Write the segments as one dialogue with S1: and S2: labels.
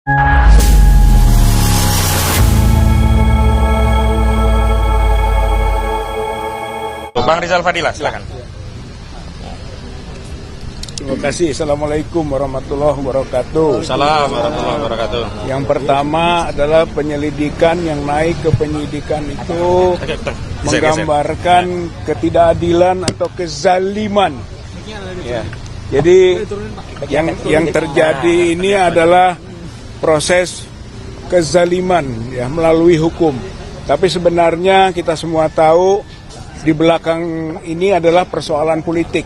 S1: Bang Rizal Fadila, silakan.
S2: Terima kasih. Assalamualaikum warahmatullahi wabarakatuh.
S1: Salam warahmatullahi wabarakatuh.
S2: Yang pertama adalah penyelidikan yang naik ke penyidikan itu menggambarkan ketidakadilan atau kezaliman. Ya. Jadi yang terjadi ini adalah proses kezaliman ya melalui hukum. Tapi sebenarnya kita semua tahu di belakang ini adalah persoalan politik.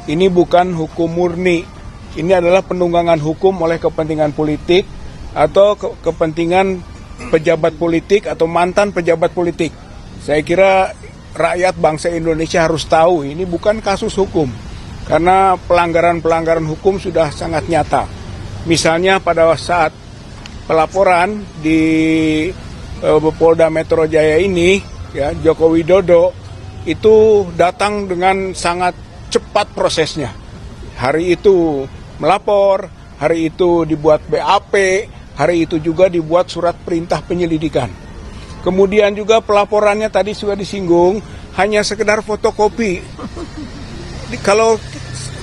S2: Ini bukan hukum murni. Ini adalah penunggangan hukum oleh kepentingan politik atau kepentingan pejabat politik atau mantan pejabat politik. Saya kira rakyat bangsa Indonesia harus tahu ini bukan kasus hukum. Karena pelanggaran-pelanggaran hukum sudah sangat nyata. Misalnya pada saat pelaporan di Polda Metro Jaya ini, ya, Joko Widodo itu datang dengan sangat cepat prosesnya. Hari itu melapor, hari itu dibuat BAP, hari itu juga dibuat surat perintah penyelidikan. Kemudian juga pelaporannya tadi sudah disinggung, hanya sekedar fotokopi. Kalau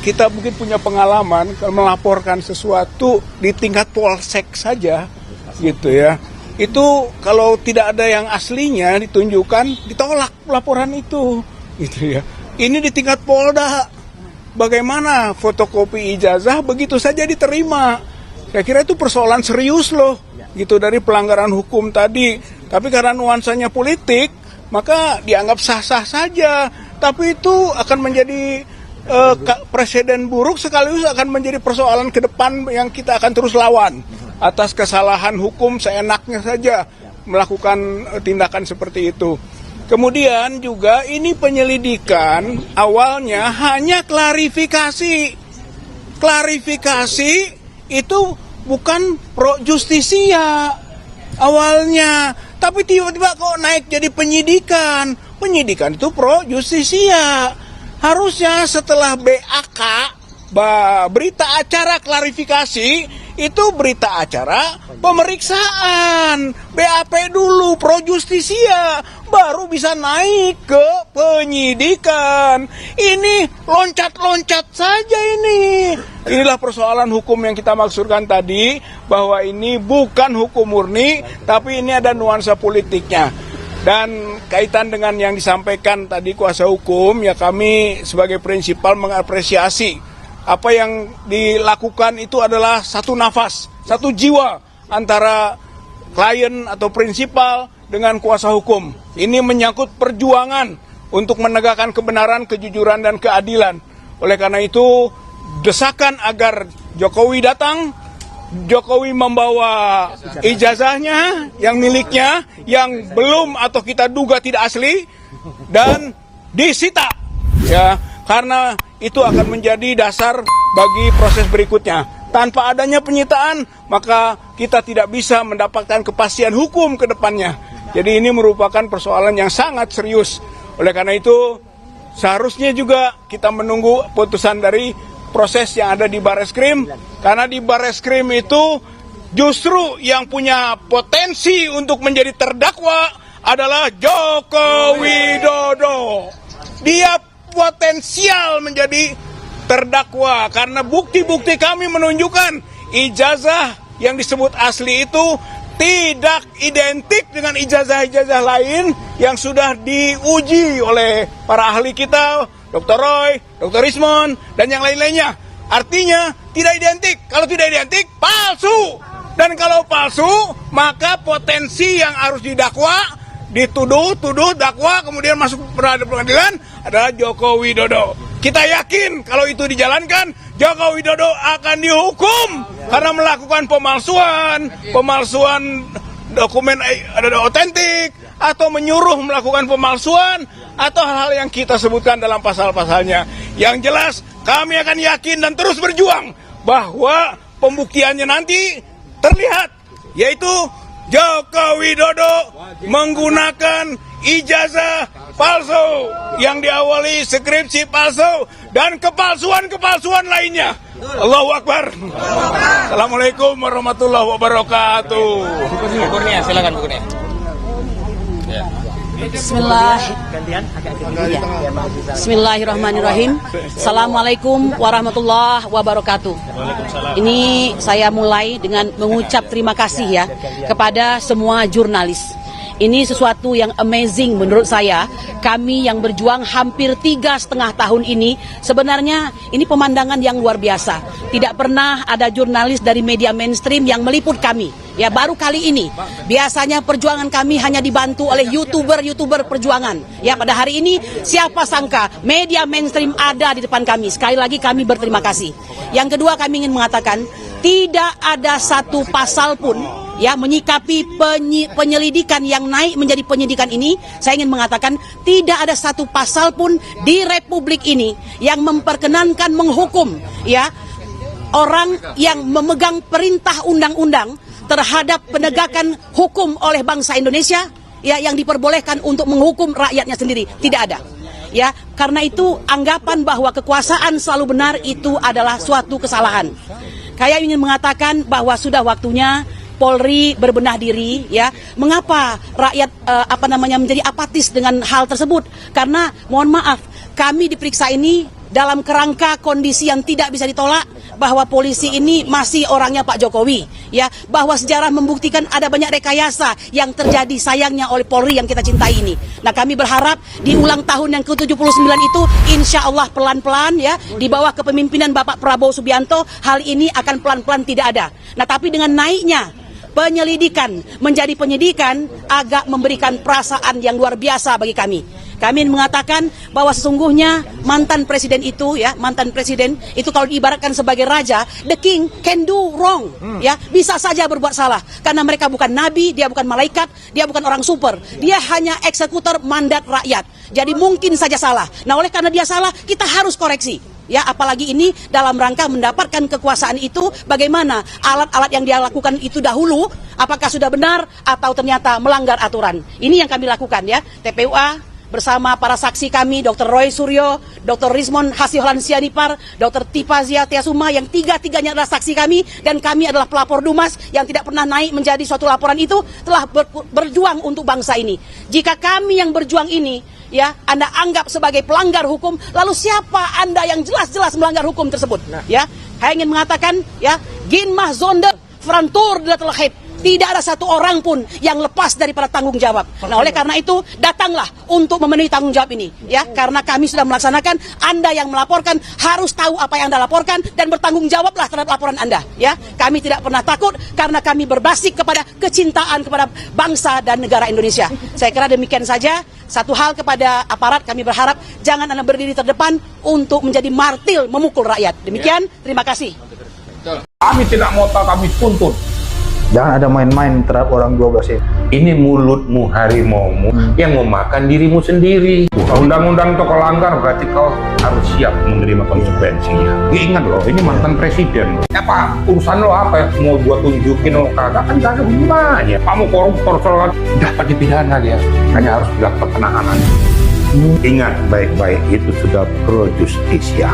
S2: kita mungkin punya pengalaman, kalau melaporkan sesuatu di tingkat polsek saja, gitu ya, itu kalau tidak ada yang aslinya ditunjukkan, ditolak laporan itu, gitu ya. Ini di tingkat Polda, bagaimana fotokopi ijazah begitu saja diterima? Saya kira itu persoalan serius loh, gitu, dari pelanggaran hukum tadi. Tapi karena nuansanya politik, maka dianggap sah-sah saja. Tapi itu akan menjadi presiden buruk, sekaligus akan menjadi persoalan ke depan yang kita akan terus lawan. Atas kesalahan hukum seenaknya saja melakukan tindakan seperti itu. Kemudian juga ini penyelidikan awalnya hanya klarifikasi. Klarifikasi itu bukan pro justisia awalnya. Tapi tiba-tiba kok naik jadi penyidikan. Penyidikan itu pro justisia. Harusnya setelah BAK, berita acara klarifikasi, itu berita acara pemeriksaan. BAP dulu, pro justisia, baru bisa naik ke penyidikan. Ini loncat-loncat saja ini. Inilah persoalan hukum yang kita maksudkan tadi, bahwa ini bukan hukum murni, tapi ini ada nuansa politiknya. Dan kaitan dengan yang disampaikan tadi kuasa hukum, ya kami sebagai prinsipal mengapresiasi apa yang dilakukan itu adalah satu nafas, satu jiwa antara klien atau prinsipal dengan kuasa hukum. Ini menyangkut perjuangan untuk menegakkan kebenaran, kejujuran, dan keadilan. Oleh karena itu, desakan agar Jokowi datang, Jokowi membawa ijazahnya yang miliknya, yang belum atau kita duga tidak asli, dan disita. Ya, karena itu akan menjadi dasar bagi proses berikutnya. Tanpa adanya penyitaan, maka kita tidak bisa mendapatkan kepastian hukum ke depannya. Jadi ini merupakan persoalan yang sangat serius. Oleh karena itu, seharusnya juga kita menunggu putusan dari proses yang ada di Barreskrim. Karena di Barreskrim itu justru yang punya potensi untuk menjadi terdakwa adalah Joko Widodo. Dia potensial menjadi terdakwa karena bukti-bukti kami menunjukkan ijazah yang disebut asli itu tidak identik dengan ijazah-ijazah lain yang sudah diuji oleh para ahli kita, Dr. Roy, Dr. Rismon, dan yang lain-lainnya. Artinya tidak identik. Kalau tidak identik, palsu. Dan kalau palsu, maka potensi yang harus didakwa, dituduh, dakwa, kemudian masuk pengadilan adalah Joko Widodo. Kita yakin kalau itu dijalankan, Joko Widodo akan dihukum karena melakukan pemalsuan dokumen otentik, atau menyuruh melakukan pemalsuan, atau hal-hal yang kita sebutkan dalam pasal-pasalnya. Yang jelas, kami akan yakin dan terus berjuang bahwa pembuktiannya nanti terlihat, yaitu Joko Widodo menggunakan ijazah palsu yang diawali skripsi palsu dan kepalsuan-kepalsuan lainnya. Allahu Akbar. Assalamualaikum warahmatullahi wabarakatuh.
S1: Bu Kurnia, silakan Bu Kurnia.
S3: Bismillahirrahmanirrahim. Assalamualaikum warahmatullahi wabarakatuh. Ini saya mulai dengan mengucap terima kasih ya kepada semua jurnalis. Ini sesuatu yang amazing menurut saya. Kami yang berjuang hampir 3,5 tahun ini, sebenarnya ini pemandangan yang luar biasa. Tidak pernah ada jurnalis dari media mainstream yang meliput kami. Ya, baru kali ini. Biasanya perjuangan kami hanya dibantu oleh YouTuber perjuangan. Ya, pada hari ini siapa sangka media mainstream ada di depan kami. Sekali lagi kami berterima kasih. Yang kedua, kami ingin mengatakan tidak ada satu pasal pun ya menyikapi penyelidikan yang naik menjadi penyidikan ini. Saya ingin mengatakan tidak ada satu pasal pun di Republik ini yang memperkenankan menghukum ya orang yang memegang perintah undang-undang terhadap penegakan hukum oleh bangsa Indonesia ya, yang diperbolehkan untuk menghukum rakyatnya sendiri. Tidak ada. Ya, karena itu anggapan bahwa kekuasaan selalu benar itu adalah suatu kesalahan. Saya ingin mengatakan bahwa sudah waktunya Polri berbenah diri ya. Mengapa rakyat menjadi apatis dengan hal tersebut? Karena mohon maaf, kami diperiksa ini dalam kerangka kondisi yang tidak bisa ditolak, bahwa polisi ini masih orangnya Pak Jokowi ya, bahwa sejarah membuktikan ada banyak rekayasa yang terjadi sayangnya oleh Polri yang kita cintai ini. Nah, kami berharap di ulang tahun yang ke-79 itu insya Allah pelan-pelan ya, di bawah kepemimpinan Bapak Prabowo Subianto, hal ini akan pelan-pelan tidak ada. Nah, tapi dengan naiknya penyelidikan menjadi penyidikan agak memberikan perasaan yang luar biasa bagi kami. Kami mengatakan bahwa sesungguhnya mantan presiden itu ya, mantan presiden itu kalau diibaratkan sebagai raja, the king can do wrong ya, bisa saja berbuat salah karena mereka bukan nabi, dia bukan malaikat, dia bukan orang super, dia hanya eksekutor mandat rakyat. Jadi mungkin saja salah. Nah, oleh karena dia salah, kita harus koreksi. Ya, apalagi ini dalam rangka mendapatkan kekuasaan itu, bagaimana alat-alat yang dia lakukan itu dahulu, apakah sudah benar atau ternyata melanggar aturan. Ini yang kami lakukan ya, TPUA bersama para saksi kami, Dr. Roy Suryo, Dr. Rizmon Hasiholan Sianipar, Dr. Tipazia Tiasuma, yang tiga-tiganya adalah saksi kami, dan kami adalah pelapor Dumas yang tidak pernah naik menjadi suatu laporan itu, telah berjuang untuk bangsa ini. Jika kami yang berjuang ini ya Anda anggap sebagai pelanggar hukum, lalu siapa Anda yang jelas-jelas melanggar hukum tersebut? Ya, saya ingin mengatakan ya, gin mah zonde frantur datlahib. Tidak ada satu orang pun yang lepas daripada tanggung jawab. Nah, oleh karena itu datanglah untuk memenuhi tanggung jawab ini ya, karena kami sudah melaksanakan. Anda yang melaporkan harus tahu apa yang Anda laporkan dan bertanggung jawablah terhadap laporan Anda ya. Kami tidak pernah takut karena kami berbasis kepada kecintaan kepada bangsa dan negara Indonesia. Saya kira demikian saja. Satu hal kepada aparat, kami berharap jangan Anda berdiri terdepan untuk menjadi martil memukul rakyat. Demikian, terima kasih.
S4: Kami tidak mau tahu, kami tuntut.
S5: Jangan ada main-main terhadap orang 12 ini.
S4: Ini mulutmu, harimaumu yang memakan dirimu sendiri. Undang-undang itu kau langgar, berarti kau harus siap menerima konsekuensinya. Ingat loh, ini mantan presiden. Apa urusan lo apa ya? Mau gua tunjukin lo kagak, kan gak ada hubungannya. Kamu koruptor sholat, dapat dipidana dia. Hanya harus dilakukan penahanan. Ingat baik-baik, itu sudah pro justisia.